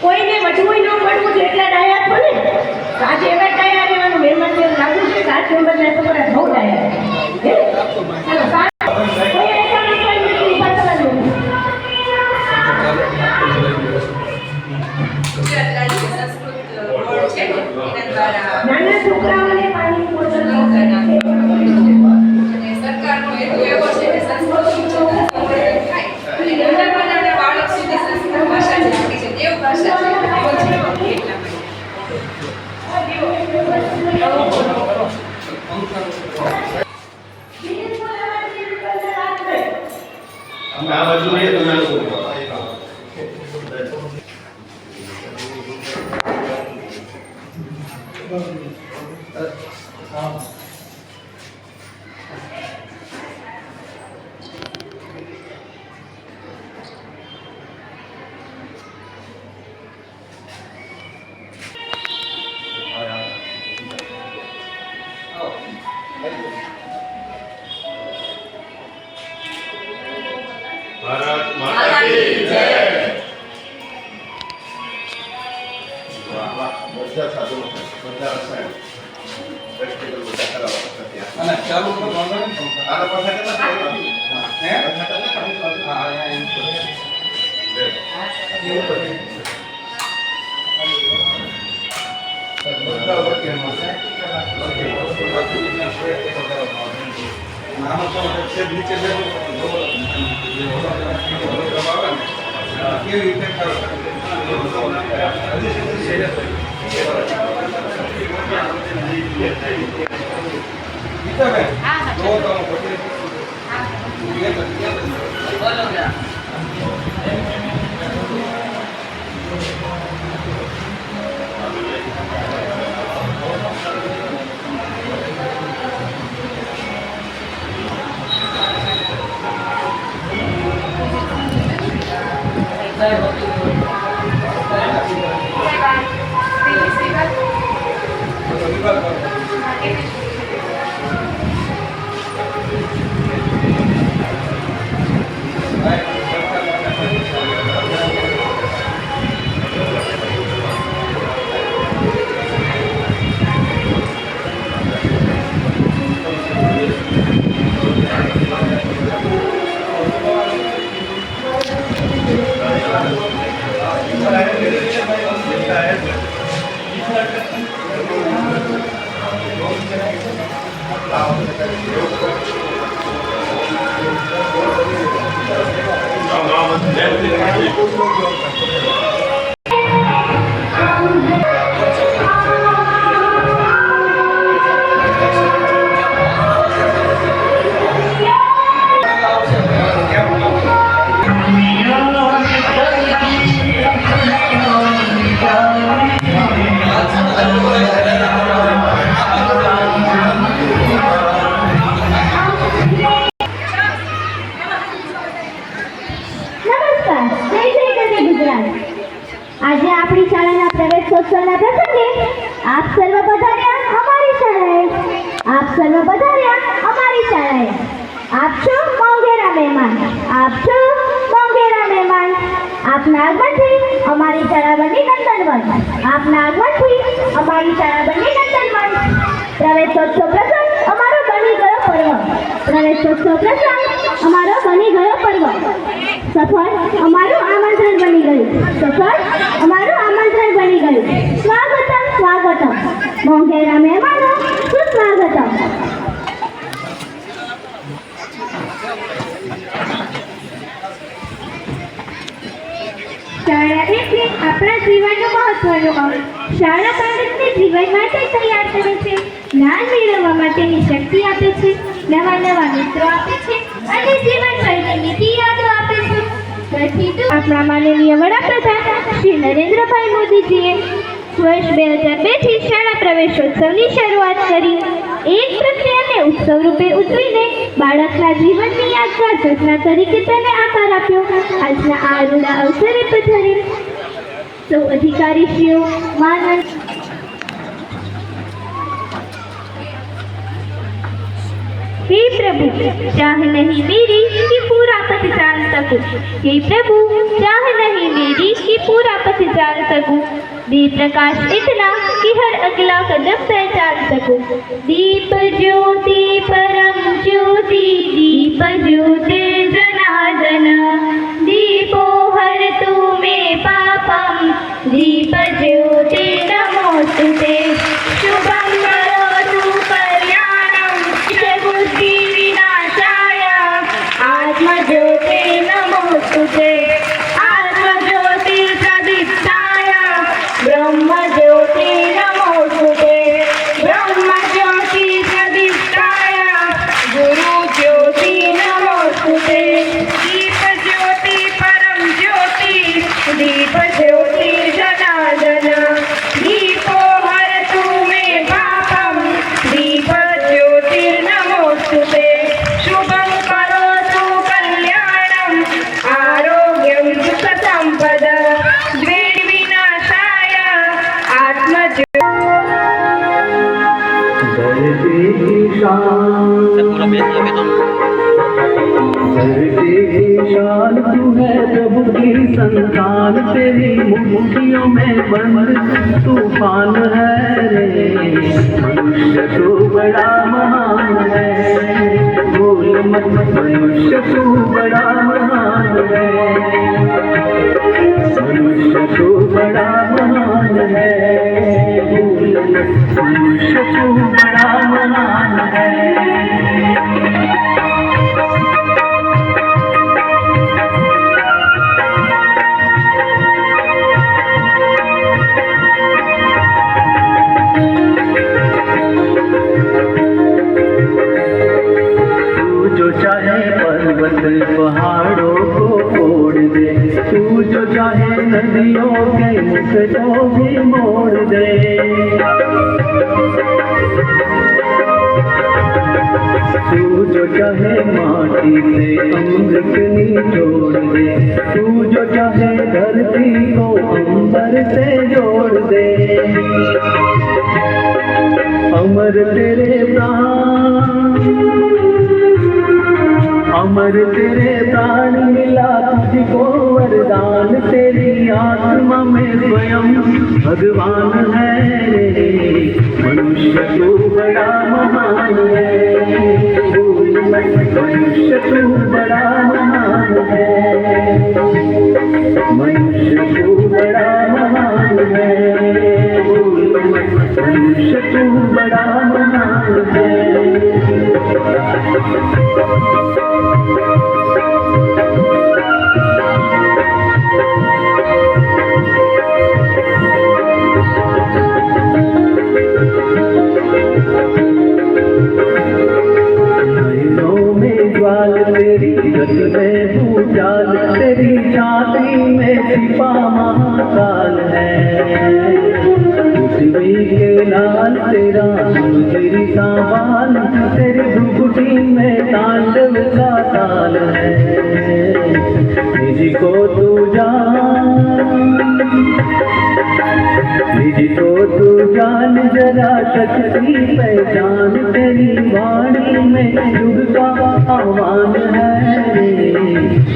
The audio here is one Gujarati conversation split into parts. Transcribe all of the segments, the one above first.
કોઈને વડવું ન પડવું જેટલા ડાયા છો ને આજે એવા ડાયા રહેવાનું મહેમાન જેમ લાગુ છે 7 નંબરના છોકરા બહુ ડાયા નાના છોકરાઓને પાણી બોટલ સરકારનો હેતુ એવો છે કે સંસ્કૃતિ બાળક સુધી સંસ્કૃત ભાષા છે દેવ ભાષા છે ભારત માતા કી જય. બધા સાધનો બધા રસાયણ પ્રેક્ટિકલ બધા કરાવવા અને ચાલુ તો વાંધો નહીં આના પાસે કેટલા હે હા એમ તો બધા વર્કેમાં નામ તો છે નીચે કેવી રીતે નમસ્કાર, જય જય ગરવી ગુજરાત. આજે આપણી શાળાના પ્રવેશોત્સવના પ્રસંગે આપ સર્વ પધાર્યા અમારી શાળાએ. આપ સર્વ પધાર્યા અમારી શાળાએ. આપ છો મોંઘેરા મહેમાન. આપ છો મોંઘેરા મહેમાન. આપના આગમનથી અમારી શાળા બની નંદનવન. આપના આગમનથી અમારી શાળા બની નંદનવન. પ્રવેશોત્સવ પ્રસંગ અમારો બની ગયો પર્વ. પ્રવેશોત્સવ પ્રસંગ અમારો બની ગયો પર્વ. સફર અમારું આમંત્રણ બની ગયું. સફર અમારું આમંત્રણ બની ગયું. સ્વાગતમ સ્વાગતમ. મોંઘેરા મહેમાનો સુસ્વાગતમ. શાળા એટલે આપણા જીવનનું મહત્વનું અંગ. શાળા બાળકને જીવન માટે તૈયાર કરે છે, જ્ઞાન મેળવવા માટેની શક્તિ આપે છે, નવા નવા મિત્રો આપે છે અને જીવનભરની નીતિ યાદો આપે છે. આપણા માનનીય વડાપ્રધાન શ્રી નરેન્દ્રભાઈ મોદીજીએ વર્ષ 2002 થી શાળા પ્રવેશોત્સવની શરૂઆત કરી. એક પ્રક્રિયાને ઉત્સવ રૂપે ઉજવીને બાળકના જીવનની યાદગાર ઘટના તરીકે તેને આકાર આપ્યો. આજના આ અરુણા અવસરે પધારેલ સૌ અધિકારીશ્રીઓ, માનન हे प्रभु चाह नहीं मेरी कि पूरा पथ जान सकूं. हे प्रभु चाह नहीं मेरी कि पूरा पथ जान सकूं. दे प्रकाश इतना कि हर अगला कदम पहचान सकूं. दीप ज्योति परम ज्योति दीप ज्योति जनार्दन दीपो हर तू मे पापम दीप ज्योति नमोस्तुते. शुभम करोतु कल्याणम बुद्धि विनाशाय आत्मज्योति नमोस्तुते. आत्मज्योति प्रदीप्ताय ब्रह्मज्योति नमोस्तुते. ब्रह्मज्योति प्रदीप्ताय गुरुज्योति नमोस्तुते. दीपज्योति परम ज्योति दीपज्योति जनार्दन दीपो हरतु मे पापम दीप ज्योतिर्नमोस्तुते. शुभं करोतु कल्याणं आरोग्यं सुखसम्पद द्वेर्विनाशाय आत्मज्योति. धरती की शान तू है प्रभु की संतान. तेरी मुट्ठियों में बंद तूफान है रे. मनुष्य तू बड़ा महान है. भूल मत मनुष्य तू बड़ा महान है. मनुष्य तू बड़ा महान है. भूल मत मनुष्य तू बड़ा महान है. पर्वत पहाड़ों को फोड़ दे. तू जो चाहे नदियों के मुख को भी मोड़ दे. तू जो चाहे माटी से अमृत निचोड़ दे. तू जो चाहे धरती को अंबर से जोड़ दे. अमर तेरे प्राण अमर तेरे प्राण मिला तुझको वरदान. तेरी आत्मा में स्वयं भगवान है रे. मनुष्य तू बड़ा महान है. मनुष्य तू बड़ा महान है. मनुष्य तू बड़ा महान है. मनुष्य तू बड़ा महान है. जरा शक्ति पहचान तेरी वाणी में युग का आह्वान है रे।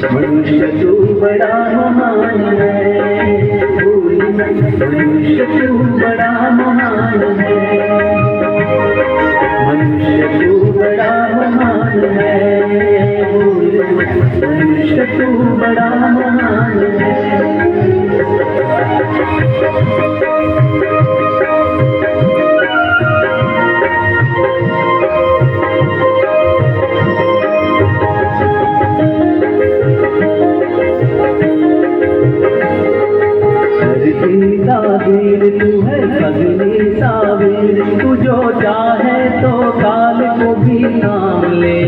मनुष्य तू बड़ा महान है, मनुष्य तू बड़ा महान है, मनुष्य तू बड़ा महान है, मनुष्य तू बड़ा महान है। सावीर तू है सगनी सावीर, तू जो चाहे तो काल को भी नाम ले।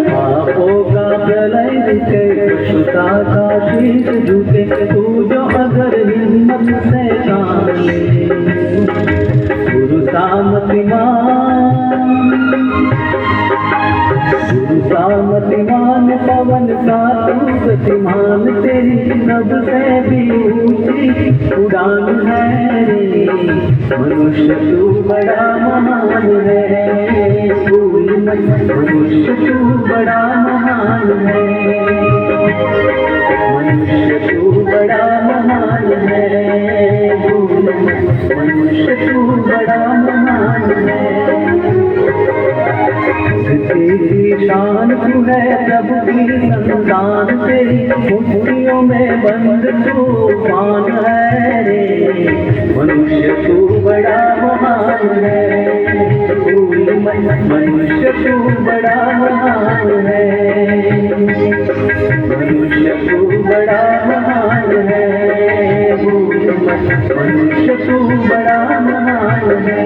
पापों का प्रलय दिखे, सुता का शीश झुके, तू जो अगर हिम्मत से काम ले। गुरु सामतिमान पवन का तू गतिमान, तेरी नभ से भी ऊंची उड़ान है रे। मनुष्य तू बड़ा महान है, मनुष्य तू बड़ा महान है, मनुष्य तू बड़ा महान है, मनुष्य तू बड़ा महान है। तेरी शान तू है प्रभु की संतान, तेरी मुट्ठियों में बंद तूफान है रे। मनुष्य तू बड़ा महान है, मनुष्य तू बड़ा महान है, मनुष्य तू बड़ा महान है, मनुष्य तू बड़ा महान है,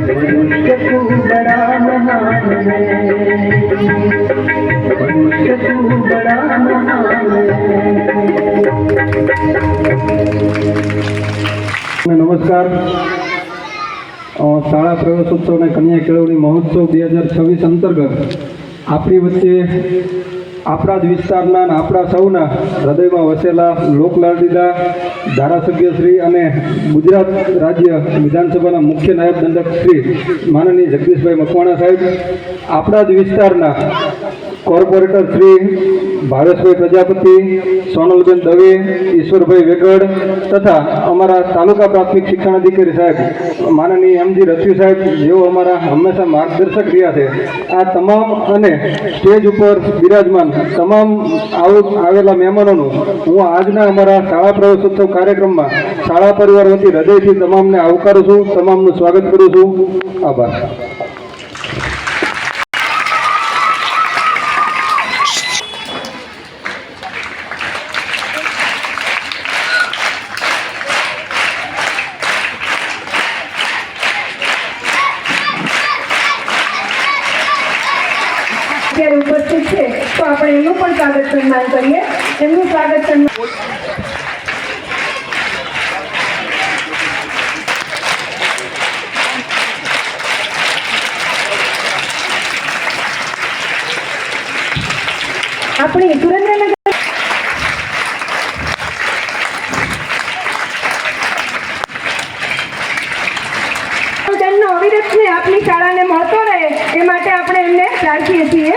मनुष्य तू बड़ा महान है, मनुष्य तू बड़ा महान है। नमस्कार। शाळा प्रवेशोत्सव અને કન્યા કેળવણી મહોત્સવ 2026 અંતર્ગત આપણી વચ્ચે આપણા જ વિસ્તારના અને આપણા સૌના હૃદયમાં વસેલા લોકલાડીલા ધારાસભ્યશ્રી અને ગુજરાત રાજ્ય વિધાનસભાના મુખ્ય નાયબ દંડક શ્રી માનનીય જગદીશભાઈ મકવાણા સાહેબ, આપણા જ વિસ્તારના કોર્પોરેટર શ્રી ભાવેશભાઈ પ્રજાપતિ, સોનલબેન દવે, ઈશ્વરભાઈ વેગડ તથા અમારા તાલુકા પ્રાથમિક શિક્ષણાધિકારી સાહેબ માનનીય એમજી રસવી સાહેબ, જેઓ અમારા હંમેશા માર્ગદર્શક રહ્યા છે, આ તમામ અને સ્ટેજ ઉપર બિરાજમાન તમામ આવેલા મહેમાનોનું હું આજના અમારા શાળા પ્રવેશોત્સવ કાર્યક્રમમાં શાળા પરિવાર વતી હૃદયથી તમામને આવકારું છું, તમામનું સ્વાગત કરું છું. આભાર. ઉપસ્થિત છે તો આપણે એનું પણ સ્વાગત સન્માન કરીએ. એમનું સ્વાગત સન્માન આપણી સુરેન્દ્રનગર તેમનો અવિરત છે આપણી શાળાને મળતો રહે એ માટે આપણે એમને પ્રાર્થીએ છીએ.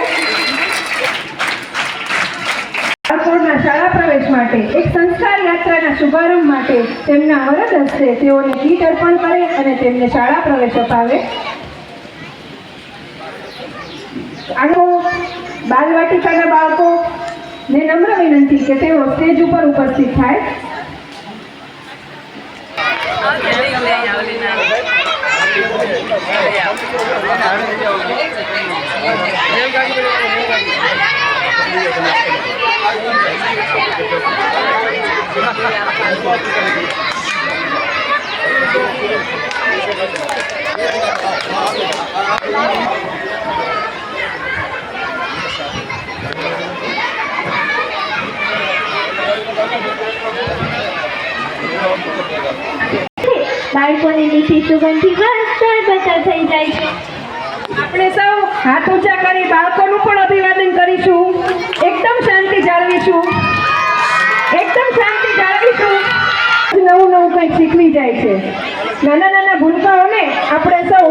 શાળા પ્રવેશ માટે એક સંસ્કાર યાત્રાના શુભારંભ માટે તેમના વરદ હસ્તે તેઓને કીટ અર્પણ કરે અને તેમને શાળા પ્રવેશ અપાવે. આગળ બાલવાટિકાના બાળકોને નમ્ર વિનંતી કે તેઓ સ્ટેજ ઉપર ઉપસ્થિત થાય. બાળકોની મીઠી સુગંધથી બતર થઈ જાય છે. આપણે સૌ હાથ ઊંચા કરી બાળકોનું પણ અભિવાદન કરીશું. એકદમ શાંતિ જાળવીશું, એકદમ શાંતિ જાળવીશું. નવું નવું કંઈક શીખવી જાય છે. નાના નાના ભૂલકાઓને આપણે સૌ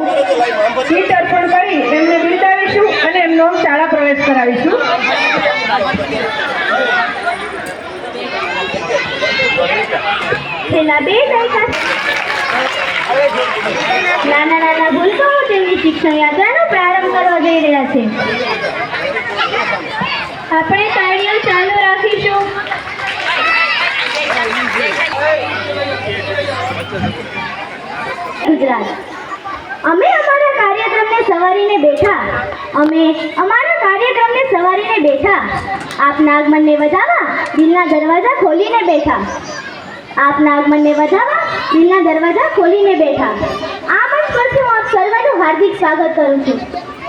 કીટ અર્પણ કરી એમને બિરદાવીશું અને એમનો શાળા પ્રવેશ કરાવીશું. છેલ્લા 2 દાયકા નાના નાના ભૂલકાઓ તેમની શિક્ષણ યાત્રાનો પ્રારંભ કરવા જઈ રહ્યા છે. આપણે તાળીઓ ચાલુ રાખીશું. ગુજરાત અમે અમારા કાર્યક્રમને સવારીને બેઠા આપના આગમનને વધાવવા દિલના દરવાજા ખોલીને બેઠા. આ મંચ પરથી હું આપ સર્વનું હાર્દિક સ્વાગત કરું છું.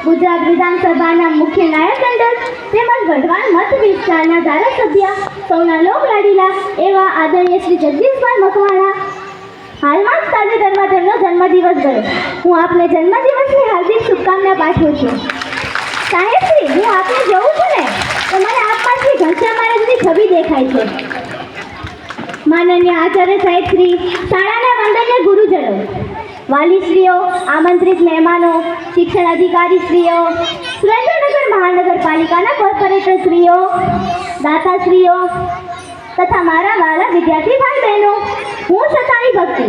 ગુજરાત વિધાનસભાના મુખ્ય નાયક મંડળ તેમજ ગઢવાલ મત વિસ્તારના ધારાસભ્ય સૌના લોક લાડીલા એવા આદરણીય શ્રી જગદીશભાઈ મકવાણા હાલમાં જ તાજેતરમાં તેમનો જન્મદિવસ ગયો. હું આપને જન્મદિવસની હાર્દિક શુભકામના પાઠવું છું. સાહેબશ્રી, હું આપને જોઉં છું ને તો મને આપ પાસેથી ઘનશ્યામ મહારાજની છબી દેખાય છે. માનનીય આચાર્ય સાહેબશ્રી, શાળાના વંદનીય ગુરુજનો, વાલીશ્રીઓ, આમંત્રિત મહેમાનો, શિક્ષણ અધિકારીશ્રીઓ, સુરેન્દ્રનગર મહાનગરપાલિકાના કોર્પોરેટરશ્રીઓ, દાતાશ્રીઓ તથા મારા વાલા વિદ્યાર્થી ભાઈ બહેનો, હું શતાણી ભક્તિ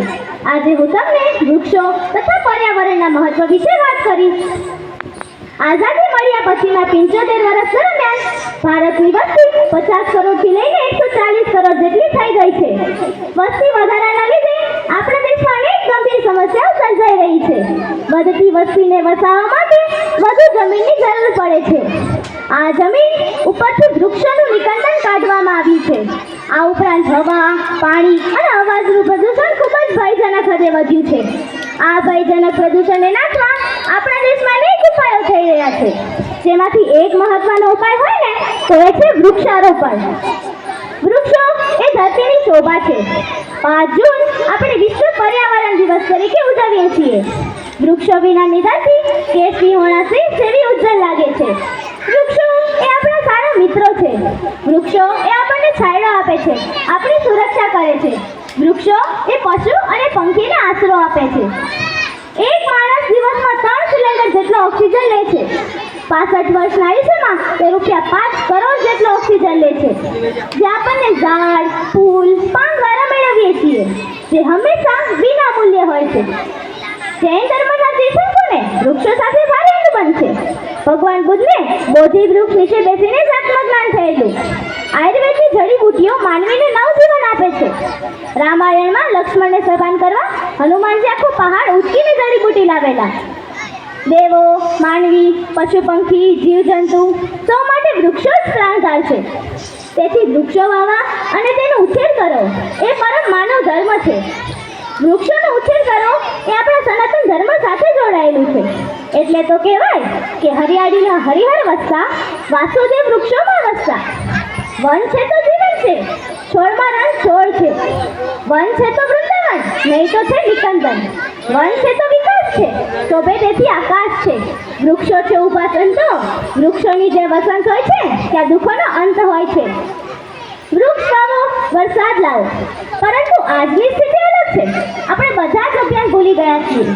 આજે હું તમને વૃક્ષો તથા પર્યાવરણના મહત્વ વિશે વાત કરીશ. આઝાદી મળ્યા પછીના 75 વર્ષ દરમિયાન ભારતની વસ્તી 50 કરોડથી લઈને 140 કરોડ જેટલી થઈ ગઈ છે. વસ્તી વધારાના લીધે આપણા દેશમાં અનેક ગંભીર સમસ્યાઓ સર્જાઈ રહી છે. વધતી વસ્તીને વસાવવા માટે વધુ જમીનની જરૂર પડે છે. આ જમીન ઉપરથી વૃક્ષોનું નિકંદન કાઢવામાં આવ્યું છે. આ ઉપરાંત હવા, પાણી અને અવાજનું પ્રદૂષણ ખૂબ જ ભયજનક હદે વધ્યું છે. આ ભયજનક પ્રદૂષણને નાથવા આપણા દેશમાં અનેક ઉપાયો થઈ રહ્યા છે. જેમાંથી એક મહત્વનો ઉપાય હોય ને તો એ છે વૃક્ષારોપણ. વૃક્ષો એ ધરતીની શોભા છે. 5 જૂન આપણે વિશ્વ પર્યાવરણ દિવસ તરીકે ઉજવીએ છીએ. વૃક્ષો વિનાની ધરતી કેસરી હોણાથી જેવી ઉજ્જવળ લાગે છે. વૃક્ષો એ આપણા સારા મિત્રો છે. વૃક્ષો એ આપણને છાંયડો આપે છે, આપણી સુરક્ષા કરે છે. વૃક્ષો એ પશુ અને પંખીને આશરો આપે છે. એક માણસ દિવસમાં 3 સિલિન્ડર જેટલો ઓક્સિજન લે છે. 65 વર્ષના આયુષ્યમાં તે ₹5 કરોડ જેટલો ઓક્સિજન લે છે, જે આપણને ઝાડ, ફૂલ, પાન દ્વારા મેળવીએ છીએ, જે હંમેશા વિના મૂલ્યે હોય છે. જૈન ધર્મના તીર્થંકરોને વૃક્ષો સાથે ભારે અનુબંધ છે. ભગવાન બુદ્ધને બોધિ વૃક્ષ નીચે બેસીને જ આત્મજ્ઞાન થયેલું. આયુર્વેદની જડીબુટ્ટીઓ માનવીને નવજીવન આપે છે. રામાયણમાં લક્ષ્મણને સભાન કરવા હનુમાનજી આખો પહાડ ઉચકીને જડીબુટ્ટી લાવેલા. દેવો, માનવી, પશુ પંખી, જીવજંતુ સૌ માટે વૃક્ષો જ પ્રાણધાર છે. તેથી વૃક્ષો વાવવા અને તેનો ઉછેર કરો એ પરમ માનવ ધર્મ છે. વૃક્ષોનો ઉછેર કરવો એ આપણા સનાતન ધર્મ સાથે જોડાયેલું છે. એટલે તો કહેવાય કે હરિયાળીના હરિહર વસતા, વાસુદેવ વૃક્ષોમાં વસતા. વન છે તો જીવન છે, છોડમાં રંગ છોડ છે. વન છે તો વૃંદાવન, નહીં તો છે નિકંદન. વન છે તો વિકાસ છે, શોભે તેથી આકાશ છે. વૃક્ષો છે ઊભા સંતો, વૃક્ષોની જે વસંત હોય છે ત્યાં દુઃખોનો અંત હોય છે. વૃક્ષ વાવો, વરસાદ લાવો. પરંતુ આજની સ્થિતિ અલગ છે. આપણે બધા જ અભિયાન ભૂલી ગયા છીએ.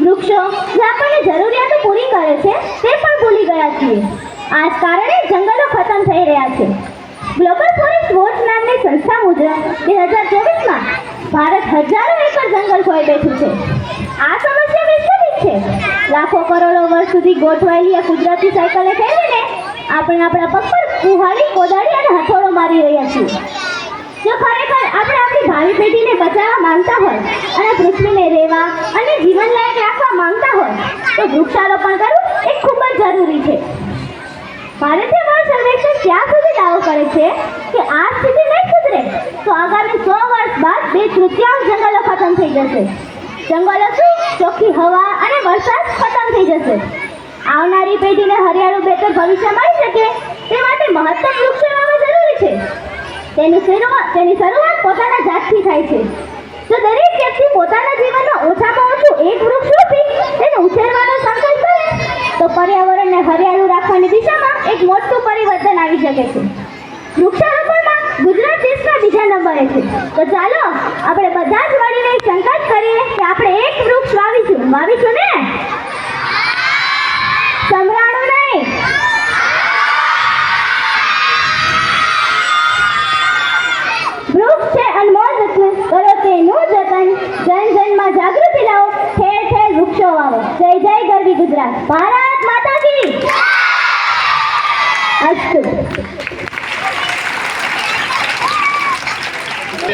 વૃક્ષો જે આપણને જરૂરિયાતો પૂરી કરે છે તે પણ ભૂલી ગયા છીએ. આ જ કારણે જંગલો ખતમ થઈ રહ્યા છે. ગ્લોબલ ફોરેસ્ટ વોચ નામની સંસ્થા મુજબ 2024માં ભારત હજારો એકર જંગલ ખોઈ બેઠું છે. આ સમસ્યા વૈશ્વિક છે. લાખો કરોડો વર્ષ સુધી ગોઠવાયેલી આ કુદરતી સાયકલને ફેરવીને આપણે આપણા પગ પર કુહાડી, કોદાળી અને હથોડો મારી રહ્યા છીએ. જો ખરેખર આપણે આપણી ભાવિ પેઢીને બચાવવા માંગતા હોય અને પૃથ્વીને રહેવા અને જીવનલાયક રાખવા માંગતા હોય તો વૃક્ષારોપણ કરવું એ ખૂબ જ જરૂરી છે. ભારતીય વન સર્વેક્ષણ ત્યાં સુધી દાવો કરે છે કે આ સ્થિતિ નહીં સુધરે તો આગામી 100 વર્ષ બાદ 2/3 જંગલો ખતમ થઈ જશે. જંગલો શું, ચોખ્ખી હવા અને વરસાદ ખતમ થઈ જશે. આવનારી પેઢીને હરિયાળું બહેતર ભવિષ્ય મળી શકે તે માટે મહત્તમ વૃક્ષો વાવવા જરૂરી છે. તેની શરૂઆત પોતાના જાતથી થાય છે. જો દરેક વ્યક્તિ પોતાના જીવનમાં ઓછામાં ઓછું એક વૃક્ષ રોપી તેને ઉછેરવાનો સંકલ્પ કરે તો પર્યાવરણને હરિયાળું રાખવાની દિશામાં એક મોટું પરિવર્તન આવી શકે છે. વૃક્ષારોપણમાં ગુજરાત દેશના ત્રીજા નંબરે છે. તો ચાલો આપણે બધા જ મળીને એક સંકલ્પ કરીએ કે આપણે એક વૃક્ષ વાવીશું ને? સંભળાણું નહીં. વૃક્ષ છે અનમોલ રત્ન, કરો તેનું જતન. જન જનમાં જાગૃતિ લાવો, ઠેર ઠેર વૃક્ષો વાવો. જય જય ગરવી ગુજરાત. ભારત માતા કી અસ્તુ.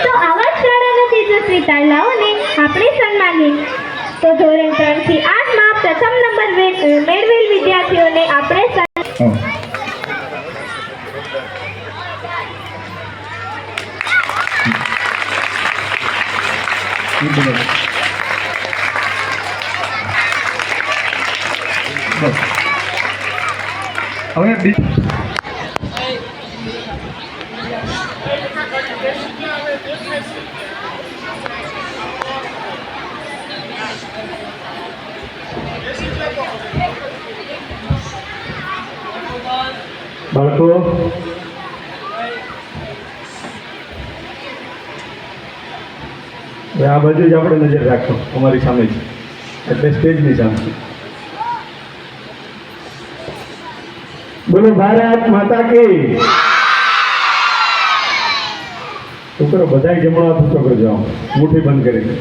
તો આવા જ શાળાના તેજસ્વી તારલાઓને આપણે સન્માનીએ. તો ધોરણ 3 થી 8 માં પ્રથમ નંબર મેળવેલ વિદ્યાર્થીઓને આપણે હવે બાળકો, આ બાજુ જ આપણે નજર રાખો, અમારી સામે જ, એટલે સ્ટેજની સામે. બોલો ભારત માતા કી. છોકરો બધા જમણો હાથ ઊંચો કરજો, મુઠ્ઠી બંધ કરી.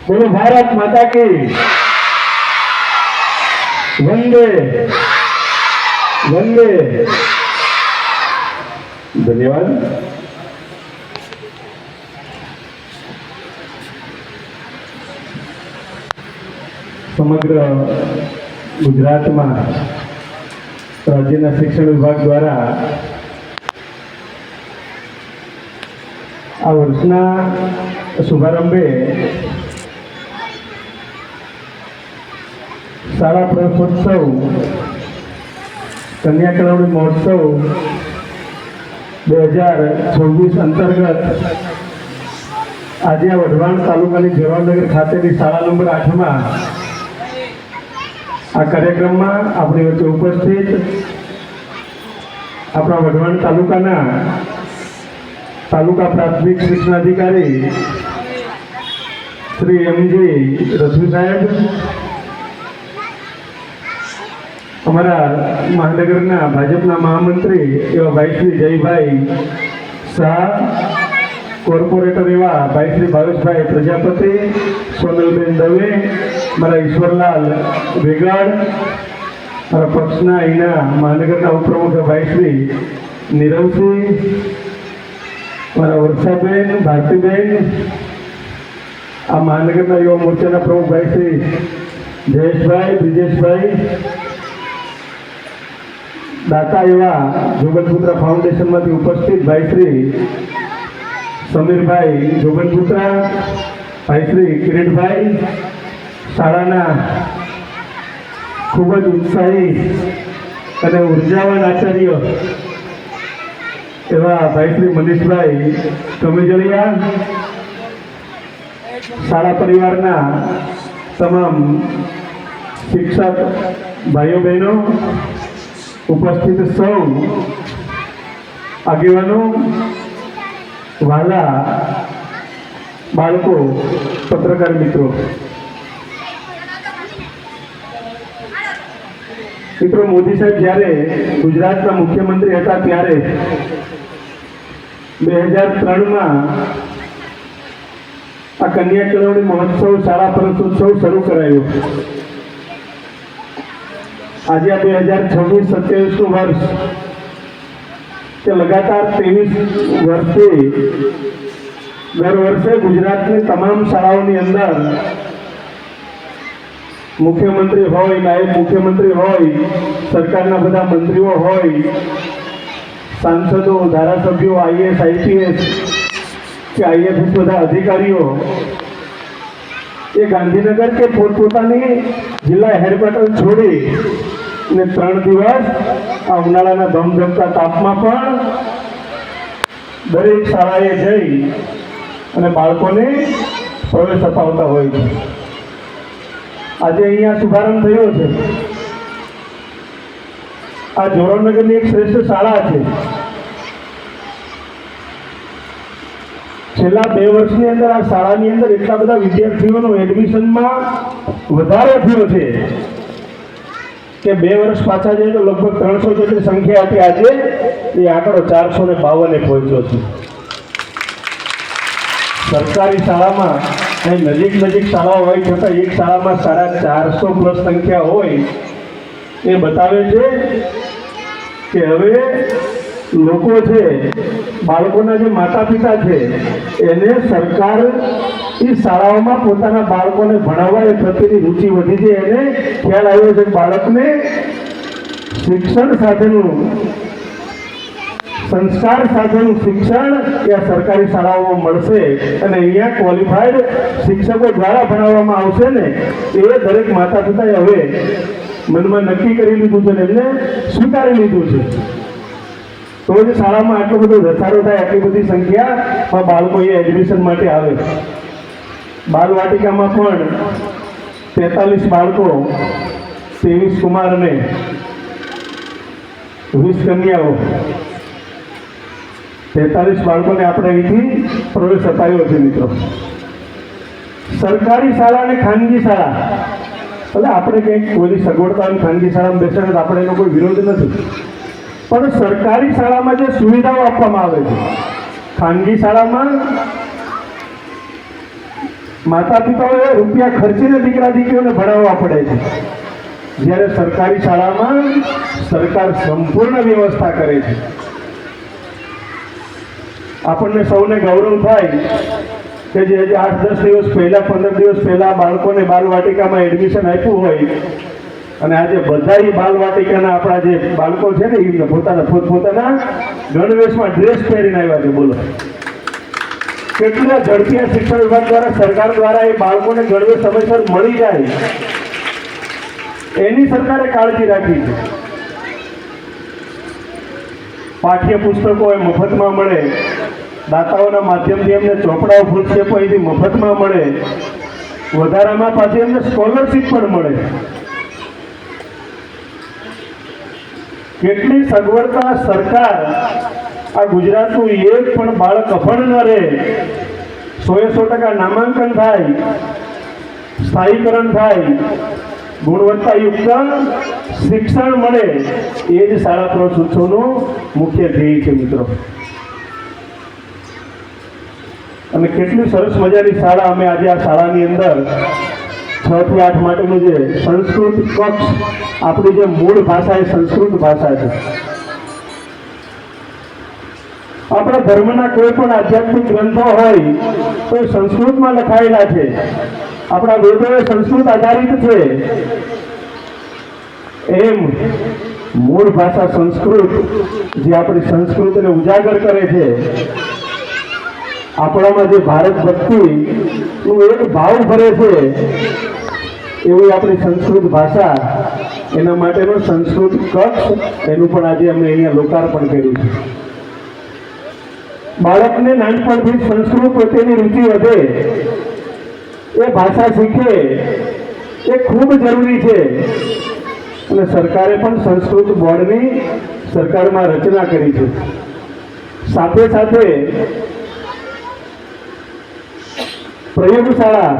બોલો ભારત માતા કી. વંદે વંદે. ધન્યવાદ. સમગ્ર ગુજરાતમાં રાજ્યના શિક્ષણ વિભાગ દ્વારા આ વર્ષના શુભારંભે શાળા પ્રવેશોત્સવ, કન્યા કેળવણી મહોત્સવ 2026 અંતર્ગત આજે આ વઢવાણ તાલુકાની જવાહરનગર ખાતેની શાળા નંબર 8માં આ કાર્યક્રમમાં આપણી વચ્ચે ઉપસ્થિત આપણા વઢવાણ તાલુકાના તાલુકા પ્રાથમિક શિક્ષણાધિકારી શ્રી એમજી રસવી સાહેબ, અમારા મહાનગરના ભાજપના મહામંત્રી એવા ભાઈ શ્રી જયભાઈ શાહ, કોર્પોરેટર એવા ભાઈ શ્રી ભાવેશભાઈ પ્રજાપતિ, સોનલબેન દવે, મારા ઈશ્વરલાલ વેગાડ, મારા પક્ષના અહીંના મહાનગરના ઉપપ્રમુખ ભાઈ શ્રી નીરવસિંહ, મારા વર્ષાબેન, ભારતીબેન, આ મહાનગરના યુવા મોરચાના પ્રમુખ ભાઈ શ્રી જયેશભાઈ, બ્રિજેશભાઈ, દાતા એવા જોગનપુત્રા ફાઉન્ડેશનમાંથી ઉપસ્થિત ભાઈ શ્રી સમીરભાઈ જોગનપુત્રા, ભાઈ શ્રી કિરીટભાઈ, શાળાના ખૂબ જ ઉત્સાહી અને ઉર્જાવાન આચાર્ય એવા ભાઈ શ્રી મનીષભાઈ કમેજળિયા, શાળા પરિવારના તમામ શિક્ષક ભાઈઓ બહેનો, ઉપસ્થિત સૌ આગેવાનો, વાલા બાળકો, પત્રકાર મિત્રો, મોદી સાહેબ જ્યારે ગુજરાતના મુખ્યમંત્રી હતા ત્યારે 2003માં આ કન્યા કેળવણી મહોત્સવ, શાળા પ્રવેશોત્સવ શરૂ કરાયો. આજે આ 2026-27નું વર્ષ, કે લગાતાર 23 વર્ષથી દર વર્ષે ગુજરાતની તમામ શાળાઓની અંદર મુખ્યમંત્રી હોય, નાયબ મુખ્યમંત્રી હોય, સરકારના બધા મંત્રીઓ હોય, સાંસદો, ધારાસભ્યો, આઈએસ, આઈપીએસ કે આઈએફએસ બધા અધિકારીઓ એ ગાંધીનગર કે પોતપોતાની જિલ્લા હેડક્વાર્ટર છોડી અને 3 દિવસ આ ઉનાળાના ધમધમતા તાપમાં પણ દરેક શાળાએ જઈ અને બાળકોને પ્રવેશ અપાવતા હોય છે. આજે અહીંયા શુભારંભ થયો છે. આ જોરાવનગરની એક શ્રેષ્ઠ શાળા છે. છેલ્લા 2 વર્ષની અંદર આ શાળાની અંદર એટલા બધા વિદ્યાર્થીઓનો એડમિશનમાં વધારો થયો છે કે 2 વર્ષ પાછા જઈએ તો લગભગ 300 જેટલી સંખ્યા હતી, આજે એ આંકડો 452 પહોંચ્યો છે. સરકારી શાળામાં અહીં નજીક શાળાઓ હોય છતાં એક શાળામાં 450 પ્લસ સંખ્યા હોય એ બતાવે છે કે હવે લોકો છે, બાળકોના જે માતા પિતા છે એને સરકાર એ શાળાઓમાં પોતાના બાળકોને ભણાવવા એ પ્રત્યેની રુચિ વધી છે. એને ખ્યાલ આવ્યો છે કે બાળકને શિક્ષણ સાથેનું, સંસ્કાર સાથેનું શિક્ષણ એ આ સરકારી શાળાઓમાં મળશે અને અહીંયા ક્વોલિફાઈડ શિક્ષકો દ્વારા ભણાવવામાં આવશે ને, એ દરેક માતા પિતાએ હવે મનમાં નક્કી કરી લીધું છે ને એમને સ્વીકારી લીધું છે. તો જ શાળામાં આટલો બધો ધસારો થાય, આટલી બધી સંખ્યામાં બાળકો અહીંયા એડમિશન માટે આવે. બાલવાટિકામાં પણ 43 બાળકો, 23 કુમાર અને 20 કન્યાઓ, 43 બાળકોને આપણે અહીંથી પ્રવેશ અપાયો છે. મિત્રો, સરકારી શાળા અને ખાનગી શાળા, એટલે આપણે કંઈક કોઈ સગવડતા હોય ખાનગી શાળામાં બેસે તો આપણે એનો કોઈ વિરોધ નથી, પણ સરકારી શાળામાં જે સુવિધાઓ આપવામાં આવે છે, ખાનગી શાળામાં માતા પિતાઓએ રૂપિયા ખર્ચીને દીકરા દીકરીઓને ભણાવવા પડે છે, જ્યારે સરકારી શાળામાં સરકાર સંપૂર્ણ વ્યવસ્થા કરે છે. આપણને સૌને ગૌરવ થાય કે જે 8-10 દિવસ પહેલા, 15 દિવસ પહેલા બાળકોને બાલવાટિકામાં એડમિશન આપ્યું હોય અને આજે બધા બાલવાટિકાના આપણા જે બાળકો છે ને એ પોતાના ગણવેશમાં ડ્રેસ પહેરીને આવ્યા છે. બોલો, કેટલા ઝડપી શિક્ષણ વિભાગ દ્વારા, સરકાર દ્વારા એ બાળકોને ગણવેશ સમયસર મળી જાય એની સરકારે કાળજી રાખી છે. પાઠ્યપુસ્તકો એ મફતમાં મળે, દાતાઓના માધ્યમથી એમને ચોપડાઓ, પુસ્તકો અહીંથી મફતમાં મળે, વધારામાં પાછી એમને સ્કોલરશીપ પણ મળે. કેટલી સગવડતા સરકાર આ ગુજરાતનું એક પણ બાળક અભણ ન રહે, 100% નામાંકન થાય, સ્થાયીકરણ થાય, ગુણવત્તાયુક્ત શિક્ષણ મળે, એ જ શાળા પ્રવેશોત્સવનું મુખ્ય ધ્યેય છે. મિત્રો, અને કેટલી સરસ મજાની શાળા અમે આજે આ શાળાની અંદર 6 થી 8 માટેનું જે સંસ્કૃત કક્ષ, આપણી જે મૂળ ભાષા એ સંસ્કૃત ભાષા છે. આપણા ધર્મના કોઈ પણ આધ્યાત્મિક ગ્રંથો હોય તો એ સંસ્કૃતમાં લખાયેલા છે. આપણા વેદો એ સંસ્કૃત આધારિત છે. એમ મૂળ ભાષા સંસ્કૃત જે આપણી સંસ્કૃતિને ઉજાગર કરે છે, આપણામાં જે ભારત ભક્તિનું એક ભાવ ભરે છે, એવી આપણી સંસ્કૃત ભાષા, એના માટેનો સંસ્કૃત કક્ષ, એનું પણ આજે અમે અહીંયા લોકાર્પણ કર્યું છે. બાળકને નાનપણથી સંસ્કૃત પ્રત્યેની રુચિ વધે, એ ભાષા શીખે, એ ખૂબ જરૂરી છે. અને સરકારે પણ સંસ્કૃત બોર્ડની સરકારમાં રચના કરી છે. સાથે સાથે પ્રયોગશાળા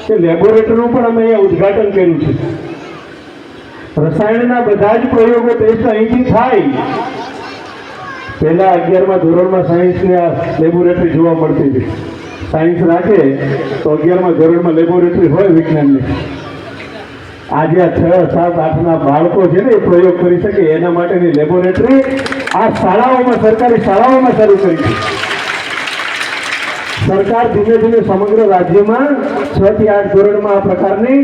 કે લેબોરેટરીનું પણ અમે અહીંયા ઉદ્ઘાટન કર્યું છે. રસાયણના બધા જ પ્રયોગો ટેસ્ટ અહીંથી થાય. પહેલા 11મા ધોરણમાં સાયન્સની આ લેબોરેટરી જોવા મળતી હતી. સાયન્સ રાખે તો 11મા ધોરણમાં લેબોરેટરી હોય વિજ્ઞાનની. આજે આ 6, 7, 8ના બાળકો છે ને એ પ્રયોગ કરી શકે એના માટેની લેબોરેટરી આ શાળાઓમાં, સરકારી શાળાઓમાં શરૂ કરી છે. સરકાર ધીમે ધીમે સમગ્ર રાજ્યમાં 6 થી 8 ધોરણમાં આ પ્રકારની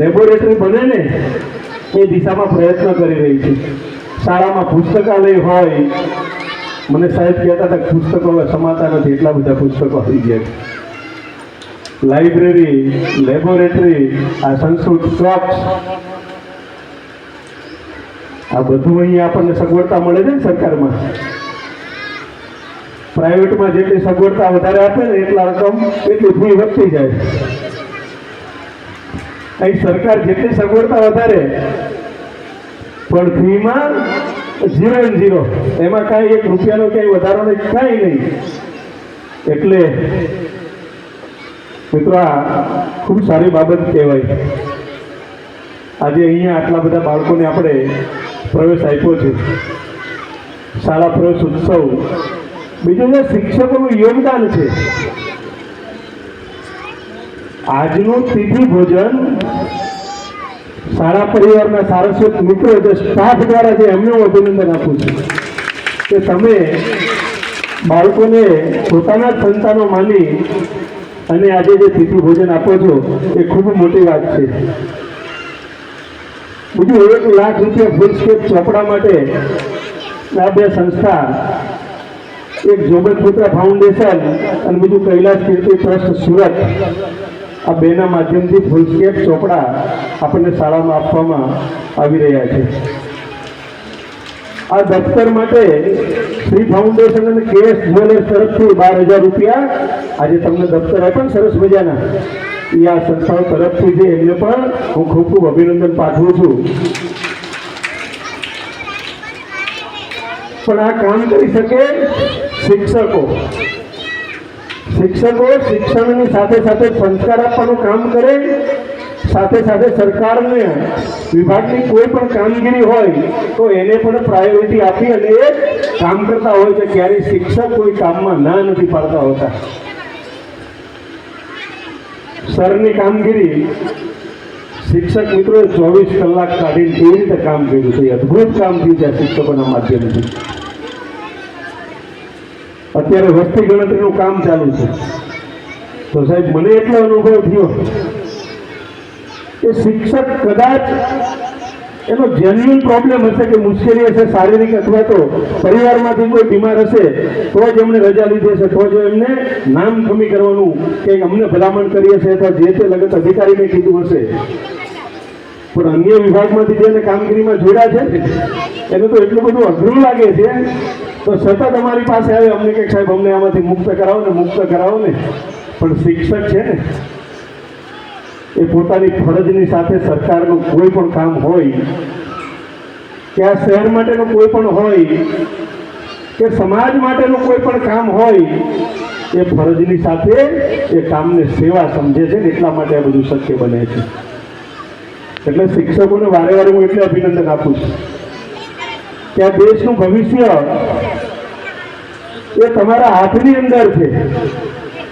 લેબોરેટરી બને ને એ દિશામાં પ્રયત્ન કરી રહી છે. શાળામાં પુસ્તકાલય હોય, મને સાહેબ કહેતા હતા પુસ્તકો હવે સમાતા નથી, એટલા બધા પુસ્તકો આવી ગયા છે. લાઇબ્રેરી, લેબોરેટરી, આ સંસ્કૃત ક્લબ્સ, આ બધું અહીંયા આપણને સગવડતા મળે છે ને સરકારમાં. પ્રાઇવેટમાં જેટલી સગવડતા વધારે આપે ને એટલા રકમ એટલી ફી વધતી જાય. અહીં સરકાર જેટલી સગવડતા વધારે પણ ફીમાં 0 and 0, એમાં કાંઈ 1 રૂપિયાનો ક્યાંય વધારો નહીં, કાંઈ નહીં. એટલે મિત્રો આ ખૂબ સારી બાબત કહેવાય. આજે અહીંયા આટલા બધા બાળકોને આપણે પ્રવેશ આપ્યો છે, શાળા પ્રવેશ ઉત્સવ. બીજું જે શિક્ષકોનું યોગદાન છે, આજનું તિથિ ભોજન શાળા પરિવારના સારસ્વત મિત્રો જે સ્ટાફ દ્વારા જે એમને હું અભિનંદન આપું છું કે તમે બાળકોને પોતાના જ સંતાનો માની અને આજે જે તિથિ ભોજન આપો છો એ ખૂબ મોટી વાત છે. બીજું 1 લાખ રૂપિયા ફૂલસ્કેપ ચોપડા માટે આ બે સંસ્થા, એક જોબત પુત્ર ફાઉન્ડેશન અને બીજું કૈલાસ કીર્તિ ટ્રસ્ટ સુરત, આ બેના માધ્યમથી ફૂલસ્કેપ ચોપડા આપણને શાળામાં આપવામાં આવી રહ્યા છે. આ દફતર માટે શ્રી ફાઉન્ડેશન અને કેએસ જ્વેલર્સ તરફથી 12,000 રૂપિયા આજે તમને દફતર આપ્યા સરસ મજાના, એ આ સંસ્થાઓ તરફથી છે, એમને પણ હું ખૂબ ખૂબ અભિનંદન પાઠવું છું. પણ આ કામ કરી શકે શિક્ષકો. શિક્ષકો શિક્ષણની સાથે સાથે સંસ્કાર આપવાનું કામ કરે, સાથે સાથે સરકારને વિભાગની કોઈ પણ કામગીરી હોય તો એને પણ પ્રાયોરિટી આપી અને એ કામ કરતા હોય છે. ક્યારેય શિક્ષક કોઈ કામમાં ના નથી પાડતા હોતા. સરની કામગીરી શિક્ષક મિત્રોએ 24 કલાક કાઢીને કેવી રીતે કામ કર્યું છે, અદભુત કામ થયું છે શિક્ષકોના માધ્યમથી. અત્યારે વસ્તી ગણતરીનું કામ ચાલુ છે, તો સાહેબ મને એટલો અનુભવ થયો કે શિક્ષક કદાચ એનો જેન્યુઅન પ્રોબ્લેમ હશે કે મુશ્કેલી હશે શારીરિક અથવા તો પરિવારમાંથી કોઈ બીમાર હશે તો જ એમને રજા લીધી હશે, તો જ એમને નામ ખમી કરવાનું કે અમને ભલામણ કરી હશે અથવા જે તે લગત અધિકારીને કીધું હશે. પણ અન્ય વિભાગમાંથી જેને કામગીરીમાં જોડ્યા છે એને તો એટલું બધું અઘરું લાગે છે, તો સતત અમારી પાસે આવે અમને કે સાહેબ અમને આમાંથી મુક્ત કરાવો ને મુક્ત કરાવો ને. પણ શિક્ષક છે ને એ પોતાની ફરજની સાથે સરકારનું કોઈ પણ કામ હોય કે આ શહેર માટેનું કોઈ પણ હોય કે સમાજ માટેનું કોઈ પણ કામ હોય એ ફરજની સાથે એ કામને સેવા સમજે છે ને એટલા માટે આ બધું શક્ય બને છે. એટલે શિક્ષકોને વારે વારે હું એટલે અભિનંદન આપું છું કે આ દેશનું ભવિષ્ય એ તમારા હાથની અંદર છે.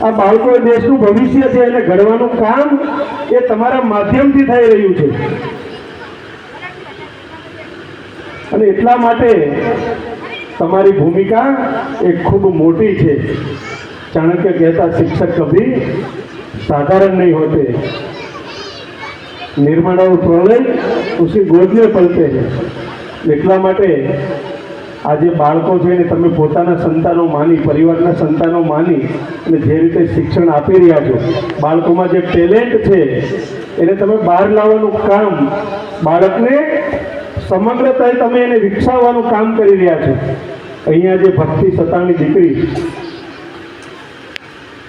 આ બાળકો દેશનું ભવિષ્ય છે, એને ઘડવાનું કામ એ તમારા માધ્યમથી થઈ રહ્યું છે. અને એટલા માટે તમારી ભૂમિકા એ ખૂબ મોટી છે. ચાણક્ય કહેતા શિક્ષક કભી સાધારણ નહીં હોતે, નિર્માણ પ્રલય ઉસી ગોદ में पलते हैं. એટલા માટે આજે બાળકો છે ને તમે પોતાના સંતાનો માની, પરિવારના સંતાનો માની અને જે રીતે શિક્ષણ આપી રહ્યા છો, બાળકોમાં જે ટેલેન્ટ છે એને તમે બહાર લાવવાનું કામ, બાળકને સમગ્રતાએ તમે એને વિકસાવવાનું કામ કરી રહ્યા છો. અહીંયા જે ભક્તિ સતાની દીકરી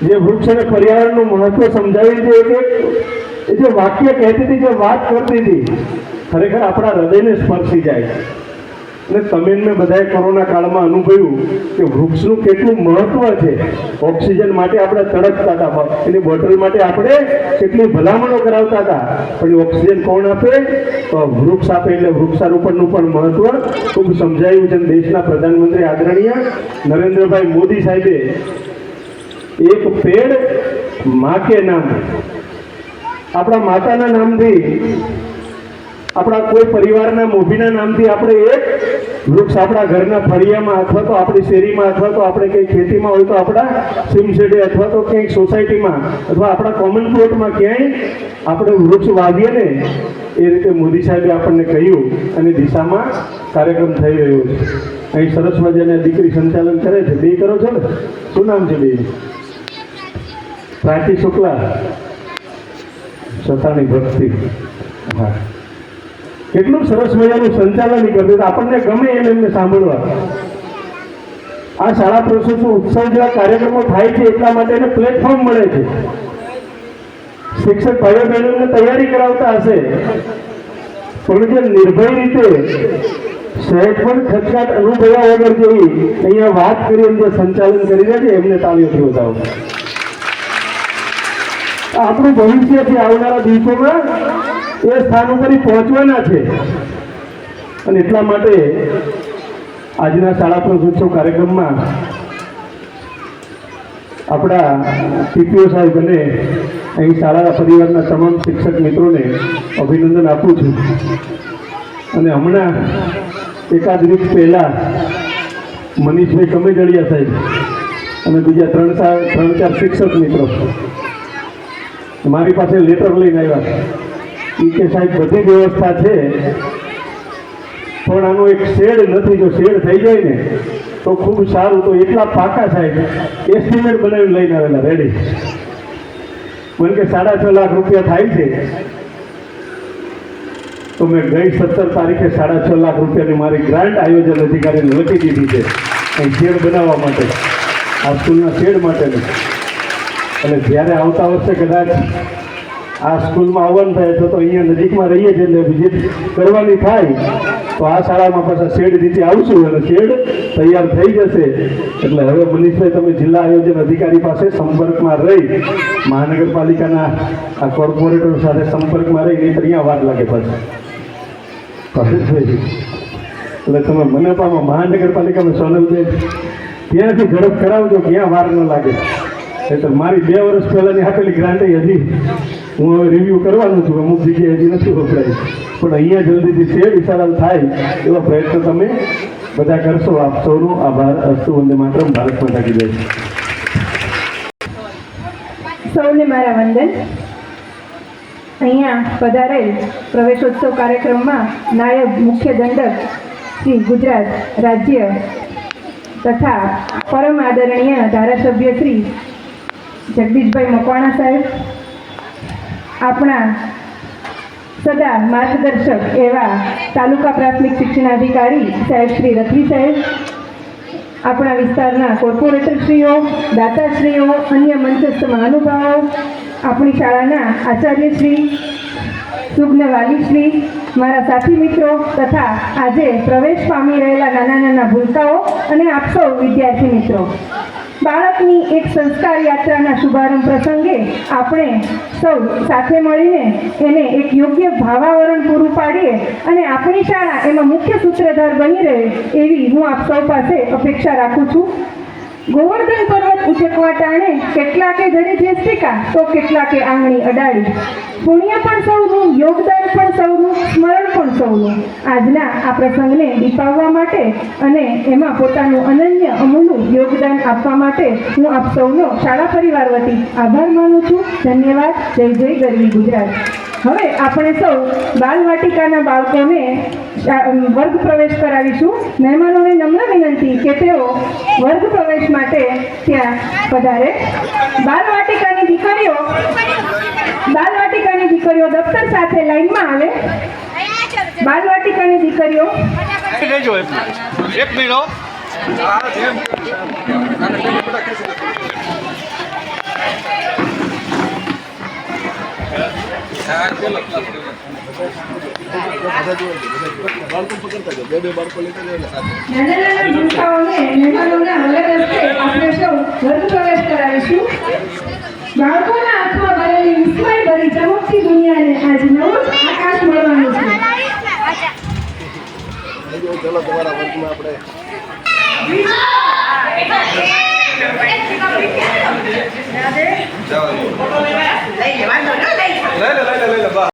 જે વૃક્ષ અને પર્યાવરણનું મહત્વ સમજાવી છે, એ જે વાક્ય કહેતી હતી, જે વાત કરતી હતી, ખરેખર આપણા હૃદયને સ્પર્શી જાય. અને તમે મેં બધાએ કોરોના કાળમાં અનુભવ્યું કે વૃક્ષનું કેટલું મહત્વ છે. ઓક્સિજન માટે આપણે તડપતા હતા, એની બોટલ માટે આપણે કેટલી ભલામણો કરાવતા હતા, પણ ઓક્સિજન કોણ આપે? તો વૃક્ષ આપે. એટલે વૃક્ષારોપણનું પણ મહત્વ ખૂબ સમજાયું છે. દેશના પ્રધાનમંત્રી આદરણીય નરેન્દ્રભાઈ મોદી સાહેબે એક પેડ માં કે નામ, આપણા માતાના નામથી, આપણા કોઈ પરિવારના મોભીના નામથી આપણે એક વૃક્ષ આપણા ઘરના ફળિયામાં અથવા તો આપણી શેરીમાં અથવા તો આપણે કંઈ ખેતીમાં હોય તો આપણા સીમશેડે અથવા તો કંઈક સોસાયટીમાં અથવા આપણા કોમન પ્લોટમાં ક્યાંય આપણે વૃક્ષ વાવીએ ને, એ રીતે મોદી સાહેબે આપણને કહ્યું અને દિશામાં કાર્યક્રમ થઈ રહ્યો છે. અહીં સરસ મજાની દીકરી સંચાલન કરે છે. બે કરો છો ને, શું નામ છે બે? પ્રાચી શુક્લા, સતાની ભક્તિ. હા, કેટલું સરસ મજાનું સંચાલન કરતું, આપણને ગમે એમને સાંભળવા. આ શાળા પ્રવેશ ઉત્સવ જેવા કાર્યક્રમો થાય છે એટલા માટે એને પ્લેટફોર્મ મળે છે. શિક્ષક ભાઈઓ બહેનોને તૈયારી કરાવતા હશે, પણ જે નિર્ભય રીતે સહેજ પણ ખચકાટ અનુભવ્યા વગર જેવી અહીંયા વાત કરી જે સંચાલન કરી રહ્યા છે એમને તાળીઓથી વધાવો. આપણું ભવિષ્ય છે આવનારા દિવસોમાં એ સ્થાન ઉપર પહોંચવાના છે અને એટલા માટે આજના શાળા પ્રવેશોત્સવ કાર્યક્રમમાં આપણા ટીપીઓ સાહેબ અને અહીં શાળા પરિવારના તમામ શિક્ષક મિત્રોને અભિનંદન આપું છું. અને હમણાં એકાદ દિવસ પહેલા મનીષભાઈ કમેજળિયા સાહેબ અને બીજા ત્રણ ચાર શિક્ષક મિત્રો મારી પાસે લેટર લઈને આવ્યા કે સાહેબ બધી વ્યવસ્થા છે પણ આનો એક શેડ નથી, જો શેડ થઈ જાય ને તો ખૂબ સારું. તો એટલા પાકા સાહેબ એસ્ટિમેટ બનાવીને લઈને આવેલા રેડી. મને કે 6.5 લાખ રૂપિયા થાય છે. તો મેં ગઈ 17 તારીખે 6.5 લાખ રૂપિયાની મારી ગ્રાન્ટ આયોજન અધિકારીને લખી દીધી છે અહીં શેડ બનાવવા માટે, આ સ્કૂલના શેડ માટેની. અને જ્યારે આવતા વર્ષે કદાચ આ સ્કૂલમાં આવવાનું થાય તો અહીંયા નજીકમાં રહીએ છીએ એટલે વિઝિટ કરવાની થાય તો આ શાળામાં પાછા શેડ નીચે આવશું અને શેડ તૈયાર થઈ જશે. એટલે હવે મનીષભાઈ તમે જિલ્લા આયોજન અધિકારી પાસે સંપર્કમાં રહી મહાનગરપાલિકાના આ કોર્પોરેટર સાથે સંપર્કમાં રહી નહીં તો અહીંયા વાર લાગે પાછું. એટલે તમે મનપામાં મહાનગરપાલિકામાં સોનલબેન ત્યાંથી ઝડપ કરાવજો ક્યાં વાર ન લાગે. એટલે મારી 2 વર્ષ પહેલાંની આપેલી ગ્રાન્ટ હજી હું હવે રિવ્યૂ કરવાનું છું, અમુક જગ્યાએ હજી નથી વપરાય પણ અહીંયા જલ્દીથી શેડ ઇશારા થાય એવા પ્રયત્ન તમે બધા કરશો. આપ સૌનો આભાર. અસ્તુ. વંદે માતરમ. ભારત માતા કી જય. સૌને મારા વંદન. અહીંયા પધારેલ પ્રવેશોત્સવ કાર્યક્રમમાં નાયબ મુખ્ય દંડક શ્રી ગુજરાત રાજ્ય તથા પરમ આદરણીય ધારાસભ્ય શ્રી જગદીશભાઈ મકવાણા સાહેબ, આપણા સદા માર્ગદર્શક એવા તાલુકા પ્રાથમિક શિક્ષણાધિકારી સાહેબ શ્રી રથવી સાહેબ, આપણા વિસ્તારના કોર્પોરેટરશ્રીઓ, દાતાશ્રીઓ, અન્ય મંચસ્થ મહાનુભાવો, આપણી શાળાના આચાર્યશ્રી, સુજ્ઞ વાલીશ્રી, મારા સાથી મિત્રો તથા આજે પ્રવેશ પામી રહેલા નાના નાના ભૂલકાઓ અને આપ સૌ વિદ્યાર્થી મિત્રો, બાળકની એક સંસ્કાર યાત્રાના શુભારંભ પ્રસંગે આપણે સૌ સાથે મળીને એને એક યોગ્ય ભાવાવરણ પૂરું પાડીએ અને આપણી શાળા એમાં મુખ્ય સૂત્રધાર બની રહે એવી હું આપ સૌ પાસે અપેક્ષા રાખું છું. ગોવર્ધન પર્વત ઉચકવા ટાણે કેટલાકે ધરે જેસ્તિકા તો કેટલાકે આંગળી અડાડી. પુણ્ય પણ સૌનું, યોગદાન પણ સૌનું, સ્મરણ પણ સૌનું. આજના આ પ્રસંગને દીપાવવા માટે અને એમાં પોતાનું અનન્ય અમૂલ્ય યોગદાન આપવા માટે હું આપ સૌનો શાળા પરિવાર વતી આભાર માનું છું. ધન્યવાદ. જય જય ગરવી ગુજરાત. હવે આપણે સૌ બાલવાટિકાના બાળકોને વર્ગ પ્રવેશ કરાવીશું. મહેમાનોને નમ્ર વિનંતી કે તેઓ વર્ગ પ્રવેશ માટે ત્યાં પધારે. બાલવાટિકાની દીકરીઓ દફતર સાથે લાઈનમાં આવે. બાલવાટિકાની દીકરીઓ એક મિનિટ. નાના નાના ભૂલકાઓને મહેમાનોના વરદ હસ્તે આપણે સૌ વર્ગ પ્રવેશ કરાવીશું. બાળકોના હાથમાં ભરેલી વિસ્મય ભરી ચમકતી દુનિયાને આજ નવું આકાશ મળવાનું છે. ચલો તમારા વર્ગમાં આપણે લઈ લે.